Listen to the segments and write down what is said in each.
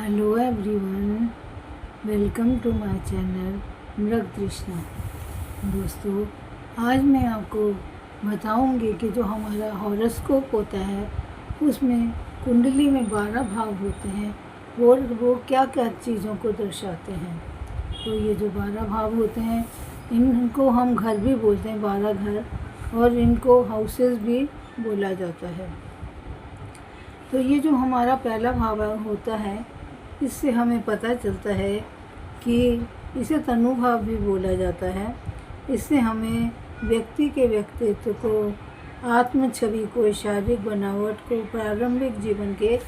Hello everyone, welcome to my channel Mrig Trishna. दोस्तों, आज मैं आपको बताऊंगी कि जो हमारा हॉरोस्कोप होता है उसमें कुंडली में 12 भाव होते हैं और वो क्या क्या चीज़ों को दर्शाते हैं। तो ये जो 12 भाव होते हैं इनको हम घर भी बोलते हैं, 12 घर, और इनको हाउसेस भी बोला जाता है। तो ये जो हमारा पहला भाव होता है इससे हमें पता चलता है कि इसे तनु भाव भी बोला जाता है। इससे हमें व्यक्ति के व्यक्तित्व को, आत्म छवि को, शारीरिक बनावट को, प्रारंभिक जीवन के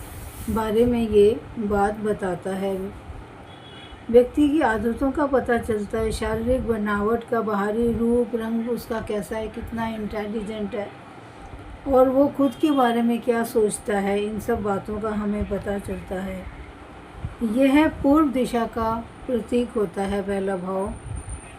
बारे में ये बात बताता है। व्यक्ति की आदतों का पता चलता है, शारीरिक बनावट का, बाहरी रूप रंग उसका कैसा है, कितना इंटेलिजेंट है और वो खुद के बारे में क्या सोचता है, इन सब बातों का हमें पता चलता है। यह पूर्व दिशा का प्रतीक होता है पहला भाव,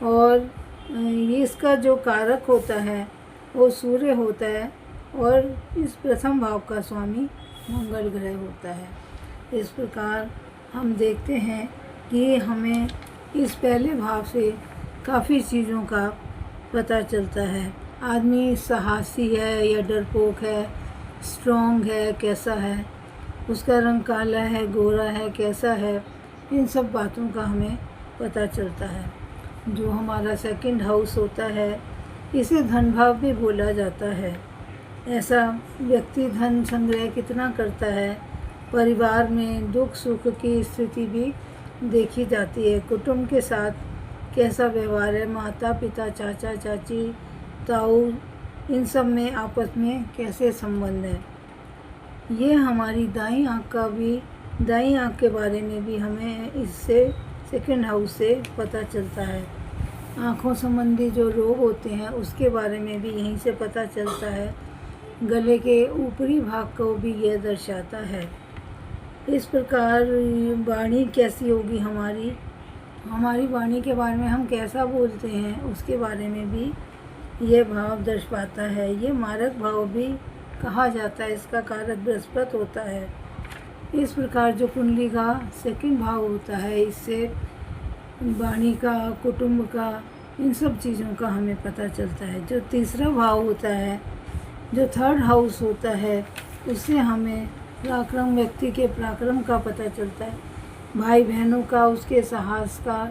और ये इसका जो कारक होता है वो सूर्य होता है, और इस प्रथम भाव का स्वामी मंगल ग्रह होता है। इस प्रकार हम देखते हैं कि हमें इस पहले भाव से काफ़ी चीज़ों का पता चलता है। आदमी साहसी है या डरपोक है, स्ट्रॉन्ग है, कैसा है, उसका रंग काला है, गोरा है, कैसा है, इन सब बातों का हमें पता चलता है। जो हमारा सेकंड हाउस होता है इसे धन भाव भी बोला जाता है। ऐसा व्यक्ति धन संग्रह कितना करता है, परिवार में दुख सुख की स्थिति भी देखी जाती है। कुटुंब के साथ कैसा व्यवहार है, माता पिता, चाचा चाची, ताऊ, इन सब में आपस में कैसे संबंध है। ये हमारी दाईं आँख के बारे में भी हमें इससे सेकंड हाउस से पता चलता है। आँखों संबंधी जो रोग होते हैं उसके बारे में भी यहीं से पता चलता है। गले के ऊपरी भाग को भी यह दर्शाता है। इस प्रकार वाणी कैसी होगी, हमारी वाणी के बारे में हम कैसा बोलते हैं उसके बारे में भी ये भाव दर्शाता है। ये मारक भाव भी कहा जाता है, इसका कारक बृहस्पति होता है। इस प्रकार जो कुंडली का सेकंड भाव होता है इससे वाणी का, कुटुंब का, इन सब चीज़ों का हमें पता चलता है। जो तीसरा भाव होता है, जो थर्ड हाउस होता है, उससे हमें पराक्रम, व्यक्ति के पराक्रम का पता चलता है, भाई बहनों का, उसके साहस का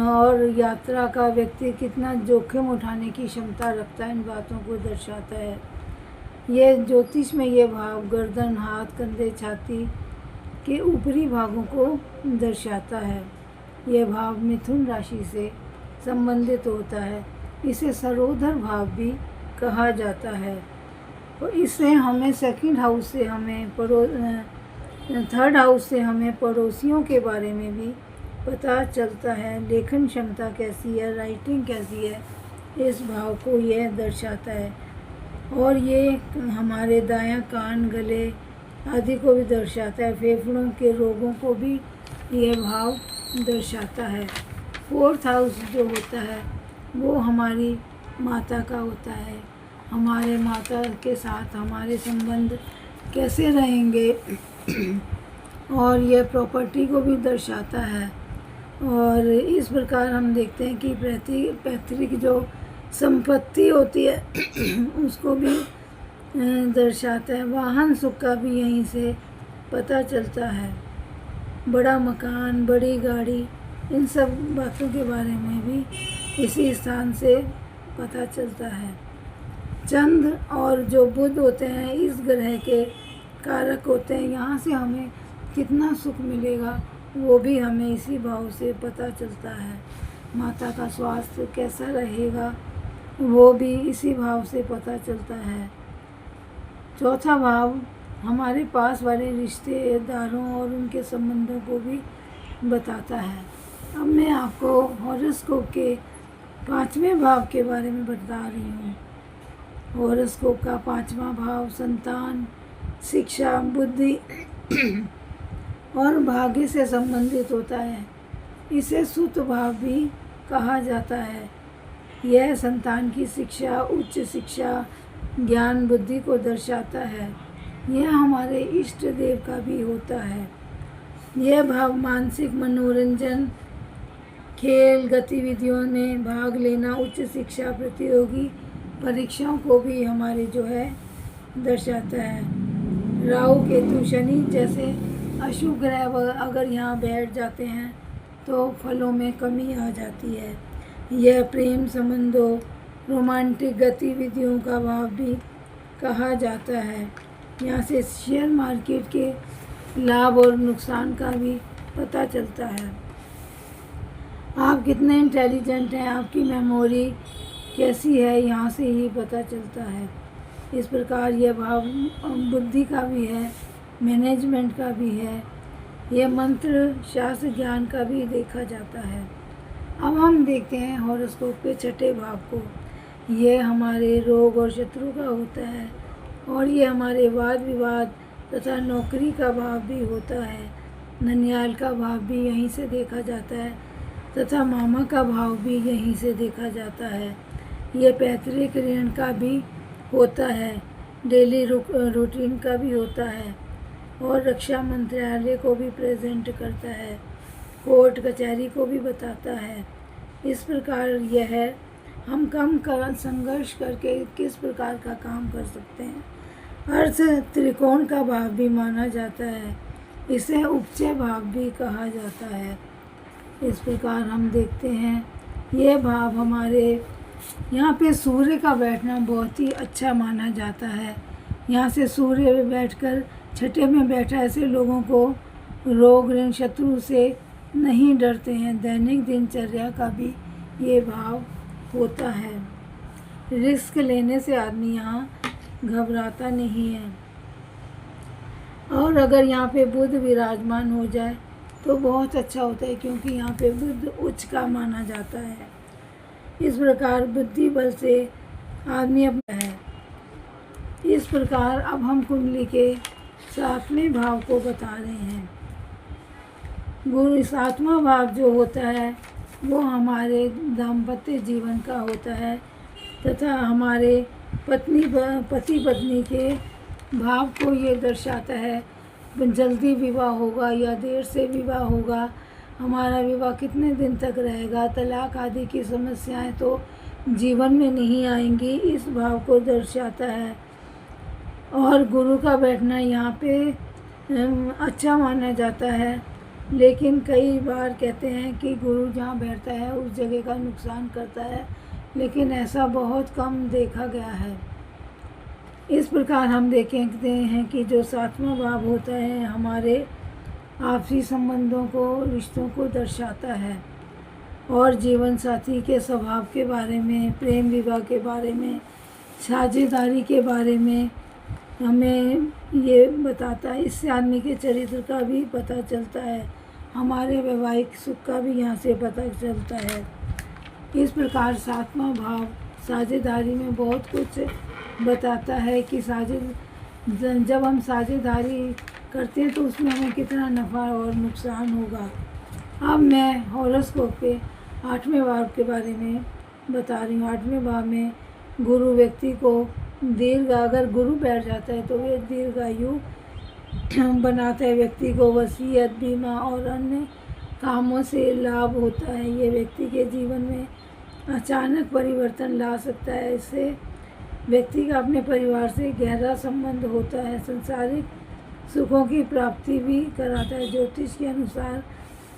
और यात्रा का, व्यक्ति कितना जोखिम उठाने की क्षमता रखता है, इन बातों को दर्शाता है। ये ज्योतिष में ये भाव गर्दन, हाथ, कंधे, छाती के ऊपरी भागों को दर्शाता है। यह भाव मिथुन राशि से संबंधित होता है। इसे सरोधर भाव भी कहा जाता है। तो इससे हमें सेकंड हाउस से हमें थर्ड हाउस से हमें पड़ोसियों के बारे में भी पता चलता है। लेखन क्षमता कैसी है, राइटिंग कैसी है, इस भाव को यह दर्शाता है। और ये हमारे दायां कान, गले आदि को भी दर्शाता है। फेफड़ों के रोगों को भी यह भाव दर्शाता है। फोर्थ हाउस जो होता है वो हमारी माता का होता है। हमारे माता के साथ हमारे संबंध कैसे रहेंगे और यह प्रॉपर्टी को भी दर्शाता है। और इस प्रकार हम देखते हैं कि पैतृक जो संपत्ति होती है उसको भी दर्शाता है। वाहन सुख का भी यहीं से पता चलता है। बड़ा मकान, बड़ी गाड़ी, इन सब बातों के बारे में भी इसी स्थान से पता चलता है। चंद्र और जो बुध होते हैं इस ग्रह के कारक होते हैं। यहाँ से हमें कितना सुख मिलेगा वो भी हमें इसी भाव से पता चलता है। माता का स्वास्थ्य कैसा रहेगा वो भी इसी भाव से पता चलता है। चौथा भाव हमारे पास वाले रिश्तेदारों और उनके संबंधों को भी बताता है। अब मैं आपको हॉरोस्कोप के 5वें भाव के बारे में बता रही हूँ। हॉरोस्कोप का 5वां भाव संतान, शिक्षा, बुद्धि और भाग्य से संबंधित होता है। इसे सुत भाव भी कहा जाता है। यह संतान की शिक्षा, उच्च शिक्षा, ज्ञान, बुद्धि को दर्शाता है। यह हमारे इष्ट देव का भी होता है। यह भाव मानसिक मनोरंजन, खेल गतिविधियों में भाग लेना, उच्च शिक्षा, प्रतियोगी परीक्षाओं को भी हमारे जो है दर्शाता है। राहु केतु शनि जैसे अशुभ ग्रह अगर यहाँ बैठ जाते हैं तो फलों में कमी आ जाती है। यह प्रेम संबंधों, रोमांटिक गतिविधियों का भाव भी कहा जाता है। यहाँ से शेयर मार्केट के लाभ और नुकसान का भी पता चलता है। आप कितने इंटेलिजेंट हैं, आपकी मेमोरी कैसी है, यहाँ से ही पता चलता है। इस प्रकार यह भाव बुद्धि का भी है, मैनेजमेंट का भी है, यह मंत्र शास्त्र ज्ञान का भी देखा जाता है। अब हम देखते हैं हॉरोस्कोप के छठे भाव को। ये हमारे रोग और शत्रु का होता है और ये हमारे वाद विवाद तथा नौकरी का भाव भी होता है। ननियाल का भाव भी यहीं से देखा जाता है तथा मामा का भाव भी यहीं से देखा जाता है। ये पैतृक ऋण का भी होता है, डेली रूटीन का भी होता है और रक्षा मंत्रालय को भी प्रेजेंट करता है, कोर्ट कचहरी को भी बताता है। इस प्रकार यह है हम कम संघर्ष करके किस प्रकार का काम कर सकते हैं। अर्थ त्रिकोण का भाव भी माना जाता है, इसे उपचय भाव भी कहा जाता है। इस प्रकार हम देखते हैं ये भाव हमारे यहाँ पे सूर्य का बैठना बहुत ही अच्छा माना जाता है। यहाँ से सूर्य बैठकर छठे में बैठा ऐसे लोगों को रोग ऋण शत्रु से नहीं डरते हैं। दैनिक दिनचर्या का भी ये भाव होता है। रिस्क लेने से आदमी यहाँ घबराता नहीं है। और अगर यहाँ पे बुध विराजमान हो जाए तो बहुत अच्छा होता है, क्योंकि यहाँ पे बुध उच्च का माना जाता है। इस प्रकार बुद्धि बल से आदमी अपना है। इस प्रकार अब हम कुंडली के सातवें भाव को बता रहे हैं। गुरु सातवां भाव जो होता है वो हमारे दाम्पत्य जीवन का होता है तथा हमारे पति पत्नी के भाव को ये दर्शाता है। जल्दी विवाह होगा या देर से विवाह होगा, हमारा विवाह कितने दिन तक रहेगा, तलाक आदि की समस्याएं तो जीवन में नहीं आएंगी, इस भाव को दर्शाता है। और गुरु का बैठना यहाँ पे अच्छा माना जाता है, लेकिन कई बार कहते हैं कि गुरु जहाँ बैठता है उस जगह का नुकसान करता है, लेकिन ऐसा बहुत कम देखा गया है। इस प्रकार हम देखते हैं कि जो सातवां भाव होता है हमारे आपसी संबंधों को, रिश्तों को दर्शाता है और जीवन साथी के स्वभाव के बारे में, प्रेम विवाह के बारे में, साझेदारी के बारे में हमें ये बताता है। इससे आदमी के चरित्र का भी पता चलता है, हमारे वैवाहिक सुख का भी यहाँ से पता चलता है। इस प्रकार सातवां भाव साझेदारी में बहुत कुछ बताता है कि जब हम साझेदारी करते हैं तो उसमें हमें कितना नफ़ा और नुकसान होगा। अब मैं हॉरोस्कोप के आठवें भाव के बारे में बता रही हूँ। आठवें भाव में गुरु व्यक्ति को अगर गुरु बैठ जाता है तो वे दीर्घायु बनाता है। व्यक्ति को वसीयत, बीमा और अन्य कामों से लाभ होता है। ये व्यक्ति के जीवन में अचानक परिवर्तन ला सकता है। इससे व्यक्ति का अपने परिवार से गहरा संबंध होता है। संसारिक सुखों की प्राप्ति भी कराता है। ज्योतिष के अनुसार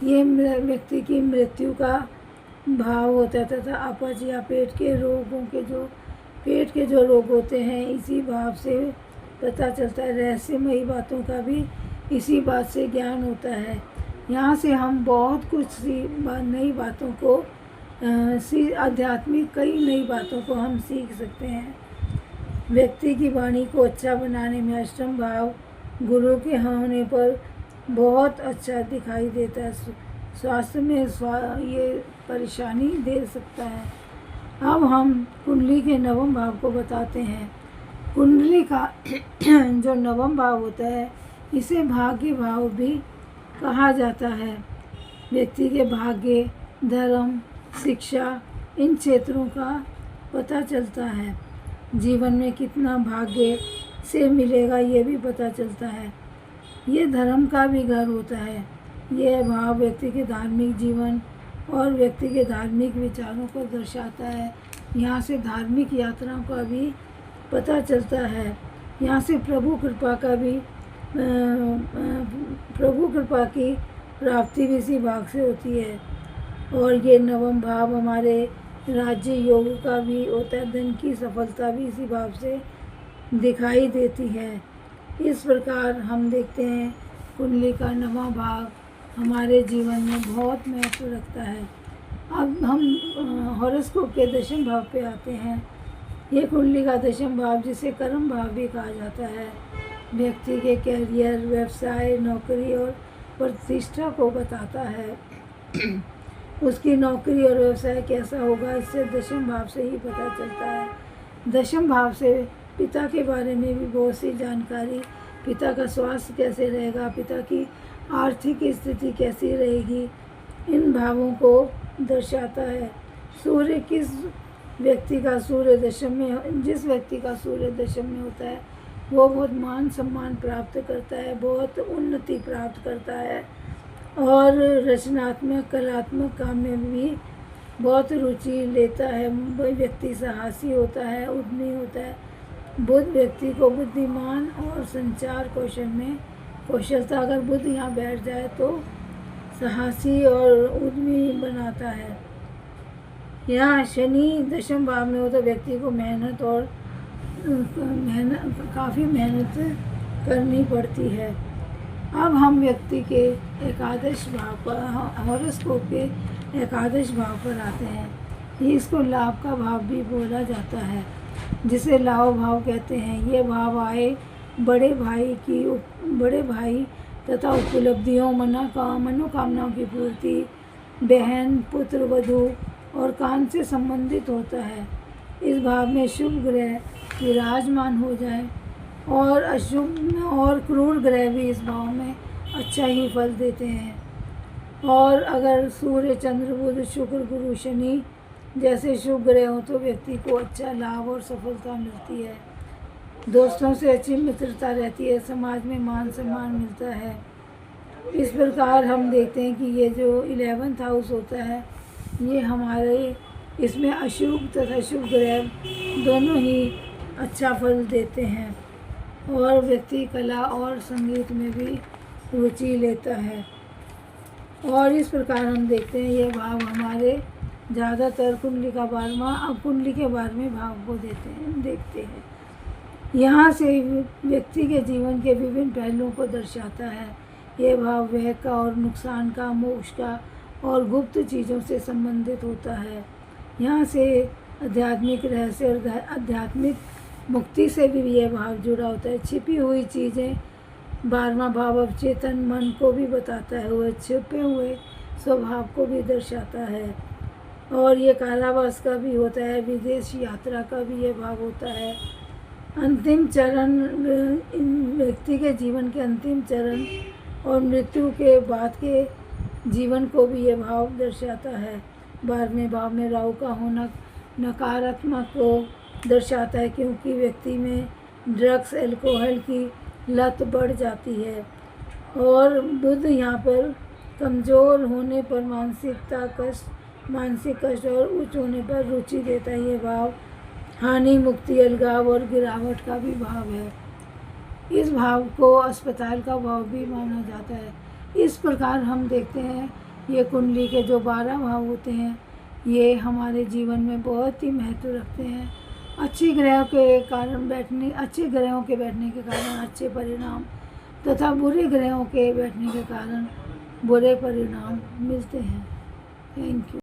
ये व्यक्ति की मृत्यु का भाव होता है तथा अपच या पेट के जो रोग होते हैं इसी भाव से पता चलता है। रहस्यमयी बातों का भी इसी बात से ज्ञान होता है। यहाँ से हम बहुत कुछ नई बातों को आध्यात्मिक कई नई बातों को हम सीख सकते हैं। व्यक्ति की वाणी को अच्छा बनाने में अष्टम भाव गुरु के होने पर बहुत अच्छा दिखाई देता है। स्वास्थ्य में ये परेशानी दे सकता है। अब हम कुंडली के नवम भाव को बताते हैं। कुंडली का जो नवम भाव होता है इसे भाग्य भाव भी कहा जाता है। व्यक्ति के भाग्य, धर्म, शिक्षा इन क्षेत्रों का पता चलता है। जीवन में कितना भाग्य से मिलेगा ये भी पता चलता है। ये धर्म का भी घर होता है। यह भाव व्यक्ति के धार्मिक जीवन और व्यक्ति के धार्मिक विचारों को दर्शाता है। यहाँ से धार्मिक यात्राओं का भी पता चलता है। यहाँ से प्रभु कृपा की प्राप्ति भी इसी भाव से होती है। और ये नवम भाव हमारे राज्य योग का भी होता है। धन की सफलता भी इसी भाव से दिखाई देती है। इस प्रकार हम देखते हैं कुंडली का नवा भाव हमारे जीवन में बहुत महत्व रखता है। अब हम हॉरोस्कोप के दशम भाव पे आते हैं। ये कुंडली का दशम भाव जिसे कर्म भाव भी कहा जाता है, व्यक्ति के कैरियर, व्यवसाय, नौकरी और प्रतिष्ठा को बताता है। उसकी नौकरी और व्यवसाय कैसा होगा इससे दशम भाव से ही पता चलता है। दशम भाव से पिता के बारे में भी बहुत सी जानकारी, पिता का स्वास्थ्य कैसे रहेगा, पिता की आर्थिक स्थिति कैसी रहेगी, इन भावों को दर्शाता है। सूर्य किस व्यक्ति का सूर्य दशम में, जिस व्यक्ति का सूर्य दशम में होता है वो बहुत मान सम्मान प्राप्त करता है, बहुत उन्नति प्राप्त करता है और रचनात्मक कलात्मक काम में भी बहुत रुचि लेता है। वह व्यक्ति साहसी होता है, उद्यमी होता है। बुध व्यक्ति को बुद्धिमान और संचार कौशल में कौशलता, अगर बुध यहाँ बैठ जाए तो साहसी और उद्यमी बनाता है। यहाँ शनि दशम भाव में हो तो व्यक्ति को काफ़ी मेहनत करनी पड़ती है। अब हम व्यक्ति के एकादश भाव पर, हॉरोस्कोप के एकादश भाव पर आते हैं। ये इसको लाभ का भाव भी बोला जाता है, जिसे लाभ भाव कहते हैं। ये भाव आए बड़े भाई तथा उपलब्धियों, मनोकामनाओं की पूर्ति, बहन, पुत्र, वधू और कान से संबंधित होता है। इस भाव में शुभ ग्रह विराजमान हो जाए और अशुभ और क्रूर ग्रह भी इस भाव में अच्छा ही फल देते हैं। और अगर सूर्य, चंद्र, बुध, शुक्र, गुरु, शनि जैसे शुभ ग्रह हो तो व्यक्ति को अच्छा लाभ और सफलता मिलती है। दोस्तों से अच्छी मित्रता रहती है, समाज में मान सम्मान मिलता है। इस प्रकार हम देखते हैं कि ये जो 11th हाउस होता है ये हमारे, इसमें अशुभ तथा शुभ ग्रह दोनों ही अच्छा फल देते हैं और व्यक्ति कला और संगीत में भी रुचि लेता है। और इस प्रकार हम देखते हैं ये भाव हमारे ज़्यादातर कुंडली का 12वां, अब कुंडली के 12वें भाव को देखते हैं। यहाँ से व्यक्ति के जीवन के विभिन्न पहलुओं को दर्शाता है। ये भाव व्यय का और नुकसान का, मोक्ष का और गुप्त चीज़ों से संबंधित होता है। यहाँ से आध्यात्मिक रहस्य और आध्यात्मिक मुक्ति से भी यह भाव जुड़ा होता है। छिपी हुई चीज़ें, 12वां भाव अवचेतन मन को भी बताता है, वह छिपे हुए स्वभाव को भी दर्शाता है। और ये कारावास का भी होता है, विदेश यात्रा का भी ये भाव होता है। अंतिम चरण, व्यक्ति के जीवन के अंतिम चरण और मृत्यु के बाद के जीवन को भी ये भाव दर्शाता है। 12वें भाव में राहु का होना नकारात्मक को दर्शाता है, क्योंकि व्यक्ति में ड्रग्स, अल्कोहल की लत बढ़ जाती है। और बुध यहाँ पर कमज़ोर होने पर मानसिक कष्ट और उच्च होने पर रुचि देता है। ये भाव हानि, मुक्ति, अलगाव और गिरावट का भी भाव है। इस भाव को अस्पताल का भाव भी माना जाता है। इस प्रकार हम देखते हैं ये कुंडली के जो 12 भाव होते हैं ये हमारे जीवन में बहुत ही महत्व रखते हैं। अच्छे ग्रहों के बैठने के कारण अच्छे परिणाम तथा बुरे ग्रहों के बैठने के कारण बुरे परिणाम मिलते हैं। Thank you.